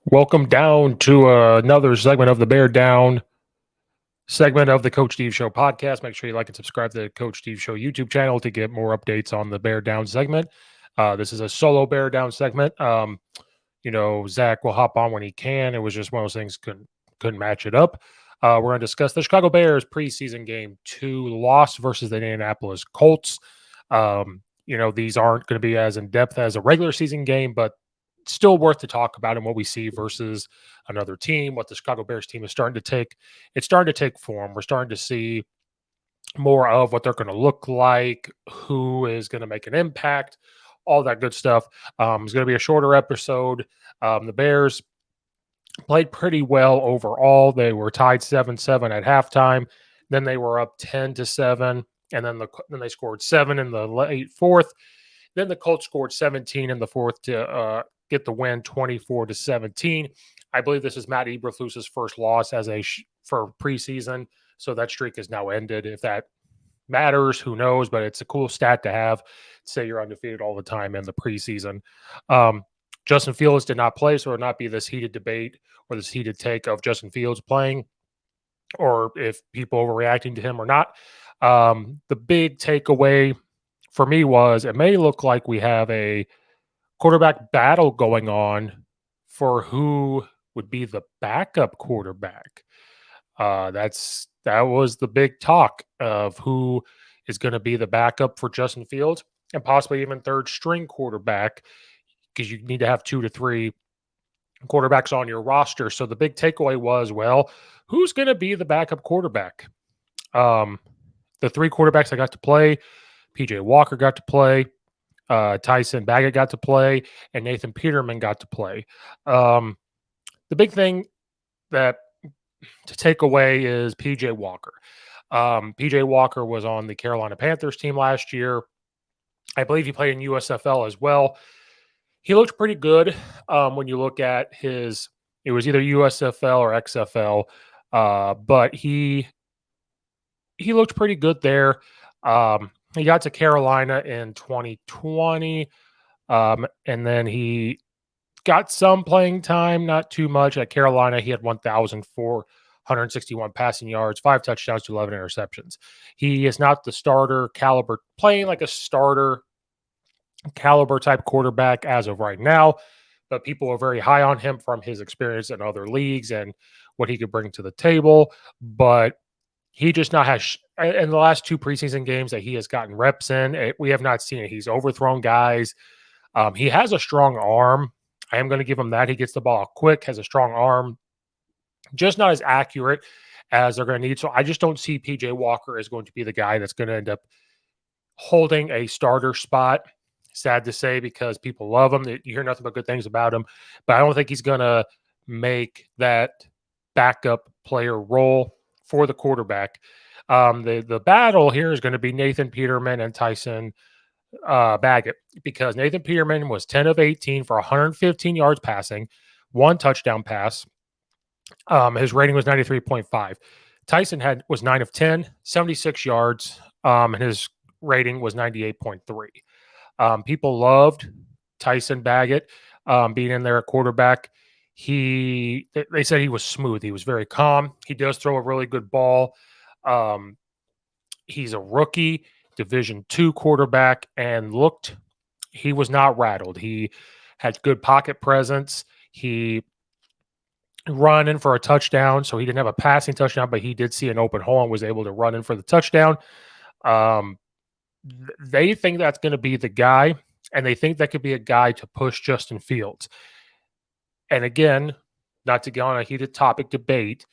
Welcome down to another segment of the Bear Down segment of the Coach Steve Show podcast. Make sure you like and subscribe to the Coach Steve Show YouTube channel to get more updates on the Bear Down segment. This is a solo Bear Down segment. Zach will hop on when he can. It was just one of those things couldn't match it up. We're going to discuss the Chicago Bears preseason game 2 loss versus the Indianapolis Colts. These aren't going to be as in depth as a regular season game, but still worth to talk about and what we see versus another team, what the Chicago Bears team is starting to take. It's starting to take form. We're starting to see more of what they're going to look like, who is going to make an impact, all that good stuff. It's going to be a shorter episode. The Bears played pretty well overall. They were tied 7-7 at halftime. Then they were up 10-7, and then they scored 7 in the late fourth. Then the Colts scored 17 in the fourth to get the win, 24-17. I believe this is Matt Eberflus's first loss for preseason, so that streak is now ended. If that matters, who knows? But it's a cool stat to have. Say you're undefeated all the time in the preseason. Justin Fields did not play, so it would not be this heated debate or this heated take of Justin Fields playing or if people overreacting to him or not. The big takeaway for me was it may look like we have a quarterback battle going on for who would be the backup quarterback. That was the big talk of who is going to be the backup for Justin Fields and possibly even third string quarterback because you need to have 2 to 3 quarterbacks on your roster. So the big takeaway was, well, who's going to be the backup quarterback? The 3 quarterbacks that got to play, PJ Walker got to play, Tyson Baggett got to play, and Nathan Peterman got to play. The big thing that to take away is PJ Walker. PJ Walker was on the Carolina Panthers team last year. I believe he played in USFL as well. He looked pretty good when you look at it was either USFL or XFL, but he looked pretty good there. He got to Carolina in 2020, and then he got some playing time, not too much. At Carolina, he had 1,461 passing yards, 5 touchdowns to 11 interceptions. He is not the starter caliber, playing like a starter caliber type quarterback as of right now, but people are very high on him from his experience in other leagues and what he could bring to the table. But he just not has in the last 2 preseason games that he has gotten reps in. We have not seen it. He's overthrown guys. He has a strong arm. I am going to give him that. He gets the ball quick, has a strong arm, just not as accurate as they're going to need. So I just don't see PJ Walker as going to be the guy that's going to end up holding a starter spot. Sad to say because people love him. You hear nothing but good things about him, but I don't think he's going to make that backup player role for the quarterback. The battle here is going to be Nathan Peterman and Tyson Baggett because Nathan Peterman was 10 of 18 for 115 yards passing, 1 touchdown pass. His rating was 93.5. Tyson was 9 of 10, 76 yards, and his rating was 98.3. People loved Tyson Baggett being in there at quarterback. They said he was smooth. He was very calm. He does throw a really good ball. He's a rookie, Division II quarterback, and he was not rattled. He had good pocket presence. He run in for a touchdown, so he didn't have a passing touchdown, but he did see an open hole and was able to run in for the touchdown. They think that's going to be the guy, and they think that could be a guy to push Justin Fields. And again, not to get on a heated topic debate,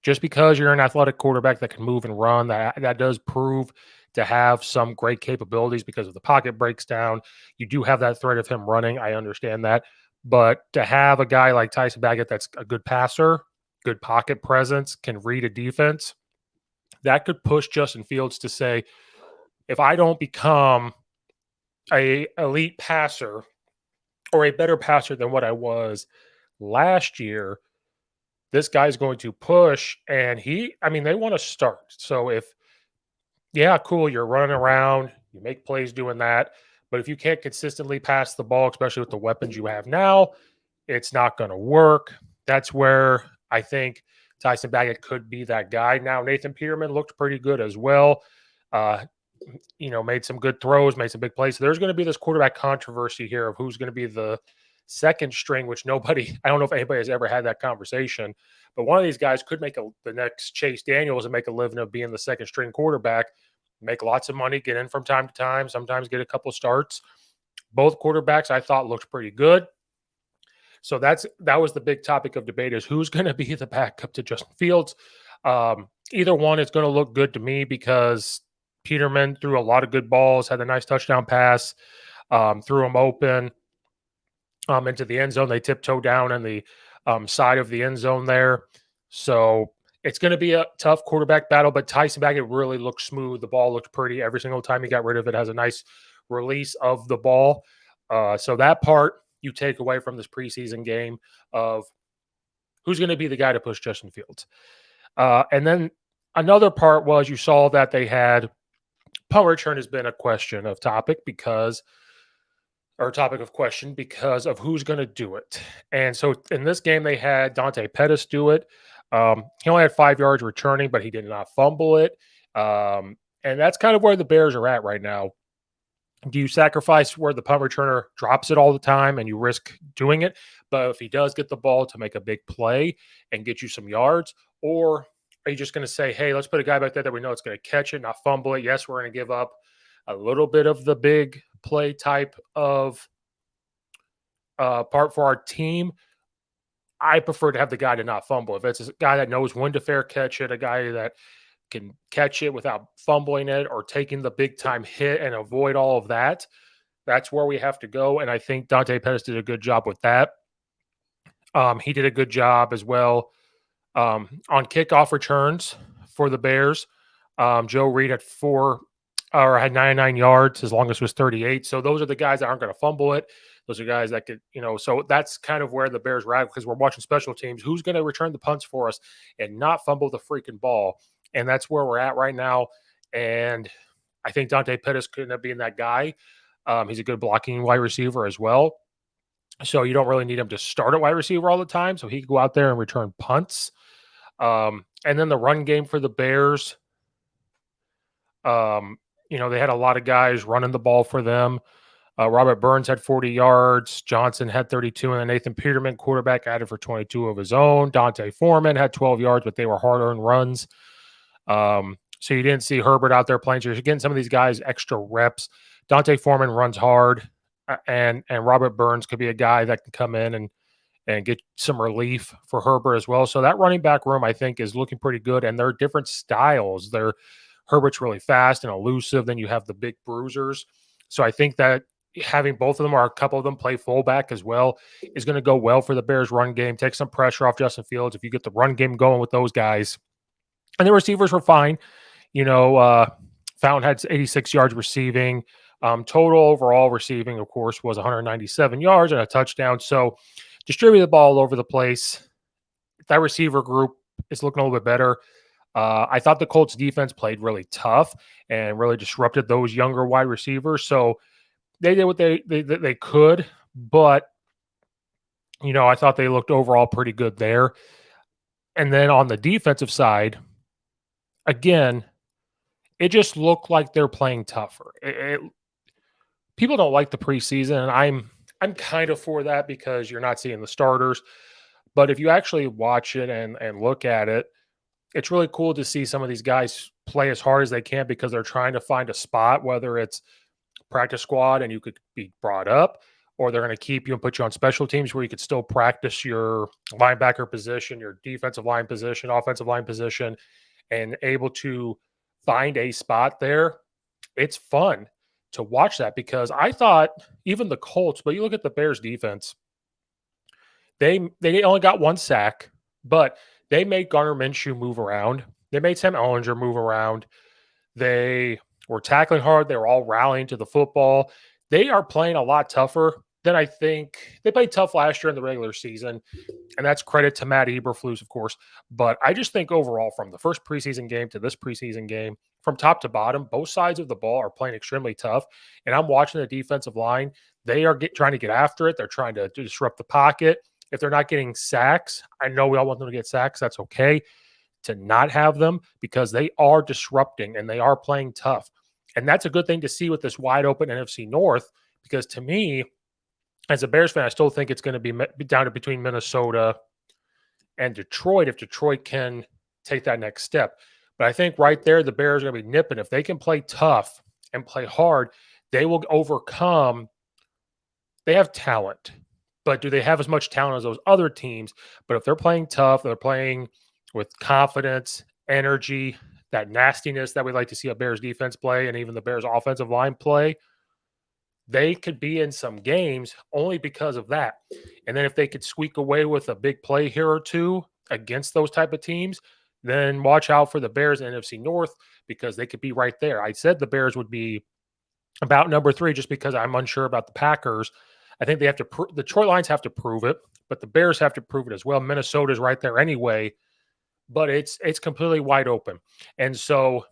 just because you're an athletic quarterback that can move and run, that does prove to have some great capabilities because if the pocket breaks down, you do have that threat of him running. I understand that. But to have a guy like Tyson Baggett that's a good passer, good pocket presence, can read a defense, that could push Justin Fields to say, if I don't become a elite passer or a better passer than what I was last year, this guy's going to push. And they want to start. So cool, you're running around, you make plays doing that. But if you can't consistently pass the ball, especially with the weapons you have now, it's not going to work. That's where I think Tyson Baggett could be that guy. Now, Nathan Peterman looked pretty good as well. Uh, made some good throws, made some big plays. So there's going to be this quarterback controversy here of who's going to be the second string, which nobody, I don't know if anybody has ever had that conversation, but one of these guys could make the next Chase Daniels and make a living of being the second string quarterback, make lots of money, get in from time to time, sometimes get a couple starts. Both quarterbacks I thought looked pretty good. So that was the big topic of debate is who's going to be the backup to Justin Fields. Either one is going to look good to me because Peterman threw a lot of good balls, had a nice touchdown pass, threw them open into the end zone. They tiptoe down on the side of the end zone there. So it's going to be a tough quarterback battle, but Tyson Baggett really looked smooth. The ball looked pretty every single time he got rid of it. Has a nice release of the ball. So that part you take away from this preseason game of who's going to be the guy to push Justin Fields. And then another part was you saw that they had punt return has been a question of topic because of who's going to do it. And so in this game, they had Dante Pettis do it. He only had 5 yards returning, but he did not fumble it. And that's kind of where the Bears are at right now. Do you sacrifice where the punt returner drops it all the time and you risk doing it? But if he does get the ball to make a big play and get you some yards, or are you just going to say, hey, let's put a guy back there that we know it's going to catch it, not fumble it? Yes, we're going to give up a little bit of the big play type of part for our team. I prefer to have the guy to not fumble. If it's a guy that knows when to fair catch it, a guy that can catch it without fumbling it or taking the big time hit and avoid all of that, that's where we have to go. And I think Dante Pettis did a good job with that. He did a good job as well on kickoff returns for the Bears. Joe Reed had had 99 yards. His longest was 38. So those are the guys that aren't going to fumble it. Those are guys that could, so that's kind of where the Bears are at because we're watching special teams. Who's going to return the punts for us and not fumble the freaking ball? And that's where we're at right now. And I think Dante Pettis could end up being that guy. He's a good blocking wide receiver as well. So you don't really need him to start at wide receiver all the time. So he could go out there and return punts. And then the run game for the Bears, they had a lot of guys running the ball for them. Robert Burns had 40 yards. Johnson had 32. And then Nathan Peterman, quarterback, added for 22 of his own. Dante Foreman had 12 yards, but they were hard-earned runs. So you didn't see Herbert out there playing. So you're getting some of these guys extra reps. Dante Foreman runs hard, and Robert Burns could be a guy that can come in and get some relief for Herbert as well. So that running back room, I think, is looking pretty good. And they're different styles. Herbert's really fast and elusive. Then you have the big bruisers. So I think that having both of them or a couple of them play fullback as well is going to go well for the Bears run game. Take some pressure off Justin Fields if you get the run game going with those guys. And the receivers were fine. Fountain had 86 yards receiving. Total overall receiving, of course, was 197 yards and a touchdown. So distribute the ball all over the place. That receiver group is looking a little bit better. I thought the Colts defense played really tough and really disrupted those younger wide receivers. So they did what they could, but I thought they looked overall pretty good there. And then on the defensive side, again, it just looked like they're playing tougher. People don't like the preseason, and I'm kind of for that because you're not seeing the starters. But if you actually watch it and look at it, it's really cool to see some of these guys play as hard as they can because they're trying to find a spot, whether it's practice squad and you could be brought up, or they're going to keep you and put you on special teams where you could still practice your linebacker position, your defensive line position, offensive line position, and able to find a spot there. It's fun to watch that because I thought even the Colts, but you look at the Bears defense, they only got one sack, but they made Garner Minshew move around. They made Sam Ehlinger move around. They were tackling hard. They were all rallying to the football. They are playing a lot tougher than I think. They played tough last year in the regular season, and that's credit to Matt Eberflus, of course. But I just think overall, from the first preseason game to this preseason game, from top to bottom, both sides of the ball are playing extremely tough. And I'm watching the defensive line. They are trying to get after it. They're trying to disrupt the pocket. if they're not getting sacks, I know we all want them to get sacks. That's okay to not have them because they are disrupting and they are playing tough. And that's a good thing to see with this wide open NFC North because to me, as a Bears fan, I still think it's going to be down to between Minnesota and Detroit if Detroit can take that next step. But I think right there, the Bears are going to be nipping. If they can play tough and play hard, they will overcome. They have talent, but do they have as much talent as those other teams? But if they're playing tough, they're playing with confidence, energy, that nastiness that we like to see a Bears defense play and even the Bears offensive line play, they could be in some games only because of that. And then if they could squeak away with a big play here or two against those type of teams, then watch out for the Bears in NFC North because they could be right there. I said the Bears would be about number 3 just because I'm unsure about the Packers. I think they have to the Detroit Lions have to prove it, but the Bears have to prove it as well. Minnesota's right there anyway, but it's completely wide open. And so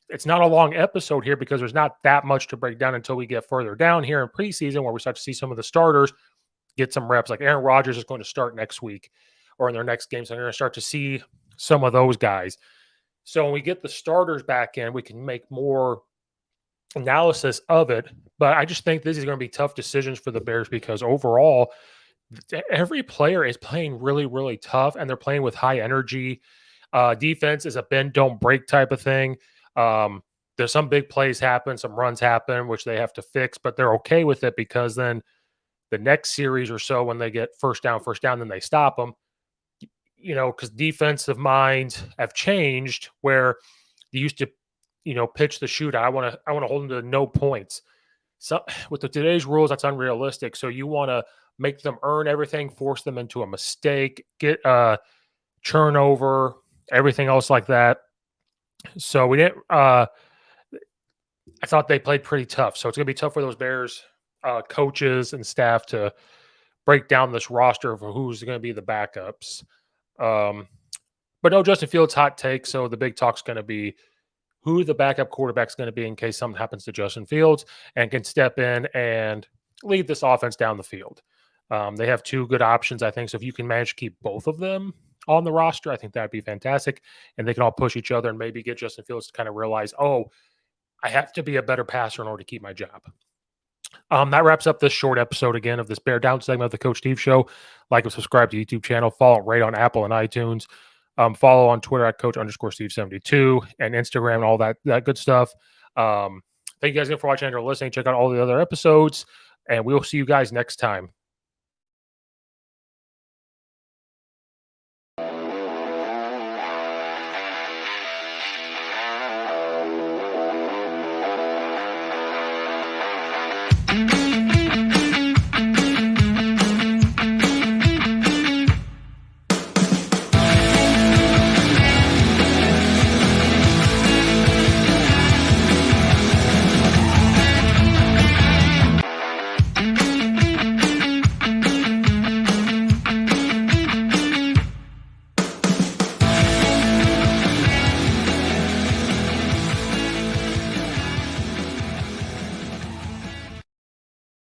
it's not a long episode here because there's not that much to break down until we get further down here in preseason where we start to see some of the starters get some reps. Like Aaron Rodgers is going to start next week or in their next game. So they're going to start to see some of those guys. So when we get the starters back in, we can make more analysis of it. But I just think this is going to be tough decisions for the Bears because overall, every player is playing really, really tough and they're playing with high energy. Defense is a bend, don't break type of thing. There's some big plays happen, some runs happen, which they have to fix, but they're okay with it because then the next series or so, when they get first down, then they stop them. You know, because defensive minds have changed where you used to, pitch the shootout. I want to hold them to no points. So with today's rules, that's unrealistic. So you want to make them earn everything, force them into a mistake, get turnover, everything else like that. So we didn't. I thought they played pretty tough. So it's going to be tough for those Bears coaches and staff to break down this roster of who's going to be the backups. But no Justin Fields hot take. So the big talk's going to be who the backup quarterback's going to be in case something happens to Justin Fields and can step in and lead this offense down the field. They have 2 good options, I think. So if you can manage to keep both of them on the roster, I think that'd be fantastic. And they can all push each other and maybe get Justin Fields to kind of realize, oh, I have to be a better passer in order to keep my job. That wraps up this short episode again of this Bear Down segment of the Coach Steve Show. Like and subscribe to the YouTube channel. Follow it right on Apple and iTunes. Follow on Twitter at Coach_Steve72 and Instagram and all that good stuff. Thank you guys again for watching and listening. Check out all the other episodes, and we will see you guys next time.